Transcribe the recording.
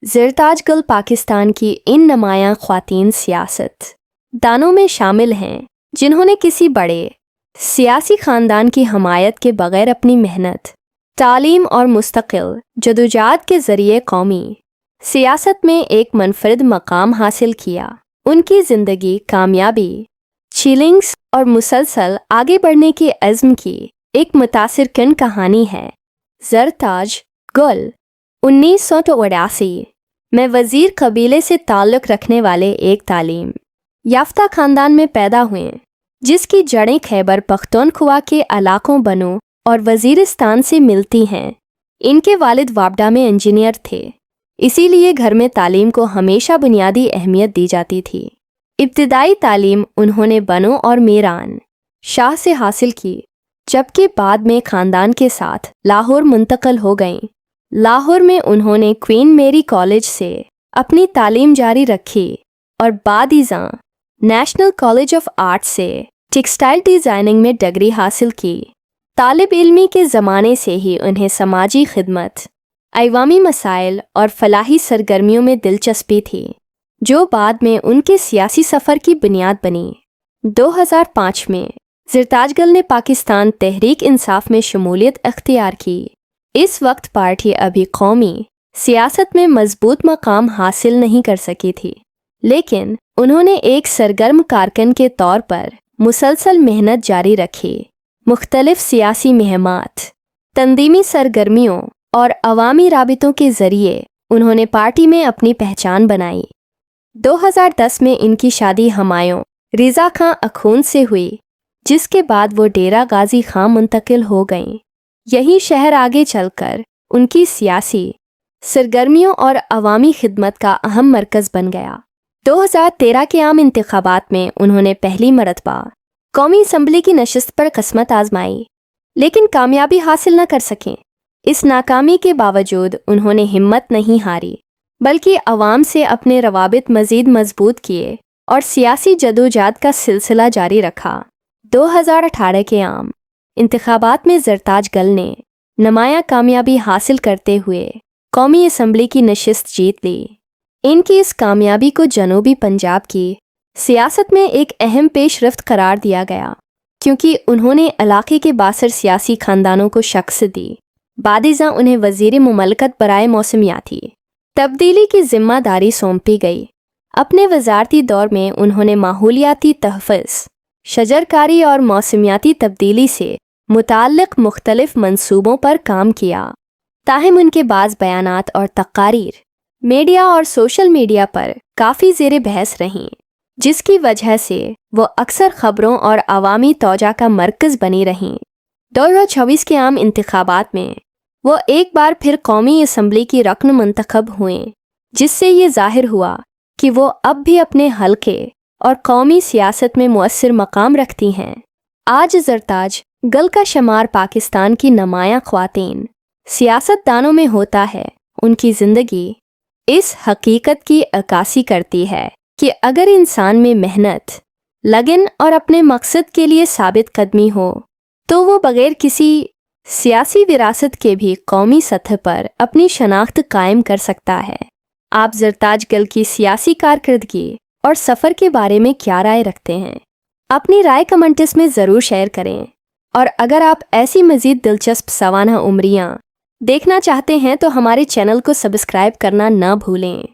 ज़रताज गल पाकिस्तान की इन नुमायां ख्वातीन सियासत दानों में शामिल हैं जिन्होंने किसी बड़े सियासी ख़ानदान की हमायत के बग़ैर अपनी मेहनत, तालीम और मुस्तकिल जदोजहद के ज़रिए कौमी सियासत में एक मुनफरिद मकाम हासिल किया। उनकी ज़िंदगी कामयाबी, चैलेंज और मुसलसल आगे बढ़ने के अज़्म की एक मुतासिरकुन कहानी है। ज़रताज गुल 1983 में वज़ीर कबीले से ताल्लुक़ रखने वाले एक तालीम याफ्ता ख़ानदान में पैदा हुए, जिसकी जड़ें खैबर पख्तूनख्वा के इलाकों बनो और वज़ीरिस्तान से मिलती हैं। इनके वालिद वापडा में इंजीनियर थे, इसीलिए घर में तालीम को हमेशा बुनियादी अहमियत दी जाती थी। इब्तिदाई तालीम उन्होंने बनो और मीरान शाह से हासिल की, जबकि बाद में ख़ानदान के साथ लाहौर मुंतकिल हो गईं। लाहौर में उन्होंने क्वीन मेरी कॉलेज से अपनी तालीम जारी रखी और बाद-ई-ज़ां नेशनल कॉलेज ऑफ आर्ट से टेक्सटाइल डिज़ाइनिंग में डिग्री हासिल की। तालिब इल्मी के ज़माने से ही उन्हें समाजी खिदमत, अवामी मसाइल और फलाही सरगर्मियों में दिलचस्पी थी, जो बाद में उनके सियासी सफ़र की बुनियाद बनी। 2005 में ज़रताज गल ने पाकिस्तान तहरीक इंसाफ में शमूलियत अख्तियार की। इस वक्त पार्टी अभी कौमी सियासत में मजबूत मकाम हासिल नहीं कर सकी थी, लेकिन उन्होंने एक सरगर्म कारकुन के तौर पर मुसलसल मेहनत जारी रखी। मुख्तलिफ सियासी मुहिमात, तंजीमी सरगर्मियों और अवामी राबितों के ज़रिए उन्होंने पार्टी में अपनी पहचान बनाई। 2010 में इनकी शादी हमायूं रिज़ा खां अखून से हुई, जिसके बाद वो डेरा गाजी खां मुंतकिल हो गईं। यही शहर आगे चलकर उनकी सियासी सरगर्मियों और अवामी खिदमत का अहम मरकज़ बन गया। 2013 के आम इंतखाबात में उन्होंने पहली मरतबा कौमी असम्बली की नशिस्त पर किस्मत आजमाई, लेकिन कामयाबी हासिल न कर सकें। इस नाकामी के बावजूद उन्होंने हिम्मत नहीं हारी, बल्कि अवाम से अपने रवाबित मज़ीद मजबूत किए और सियासी जदोजहद का सिलसिला जारी रखा। 2018 के आम इंतखाबात में ज़रताज गल ने नुमायां कामयाबी हासिल करते हुए कौमी असम्बली की नशिस्त जीत ली। इनकी इस कामयाबी को जनूबी पंजाब की सियासत में एक अहम पेशरफ्त करार दिया गया, क्योंकि उन्होंने इलाके के बासर सियासी ख़ानदानों को शक्स्त दी। बाद-ई-ज़ां उन्हें वज़ीर मुमलकत बराए मौसमियाती तब्दीली की ज़िम्मेदारी सौंपी गई। अपने वज़ारती दौर में उन्होंने माहौलियाती तहफ़्फ़ुज़, शजरकारी और मौसमियाती तब्दीली से मुताल्लिक़ मुख्तलिफ मंसूबों पर काम किया। ताहम उनके बाज़ बयानात और तक़ारीर मीडिया और सोशल मीडिया पर काफ़ी ज़ेरे बहस रहीं, जिसकी वजह से वो अक्सर ख़बरों और अवामी तौजा का मरकज़ बनी रहीं। 2024 के आम इंतखाबात में वो एक बार फिर कौमी असम्बली की रकन मुंतखब हुए, जिससे ये ज़ाहिर हुआ कि वो अब भी अपने हल्के और कौमी सियासत में मुअस्सिर मकाम रखती हैं। आज ज़रताज गल का शुमार पाकिस्तान की नुमायां ख्वातीन सियासतदानों में होता है। उनकी ज़िंदगी इस हकीकत की अक्कासी करती है कि अगर इंसान में मेहनत, लगन और अपने मकसद के लिए साबित कदमी हो, तो वो बग़ैर किसी सियासी विरासत के भी कौमी सतह पर अपनी शनाख्त कायम कर सकता है। आप ज़रताज गल की सियासी कारकर्दगी और सफ़र के बारे में क्या राय रखते हैं? अपनी राय कमेंट्स में ज़रूर शेयर करें, और अगर आप ऐसी मज़ीद दिलचस्प सवाना उम्रियाँ देखना चाहते हैं तो हमारे चैनल को सब्सक्राइब करना न भूलें।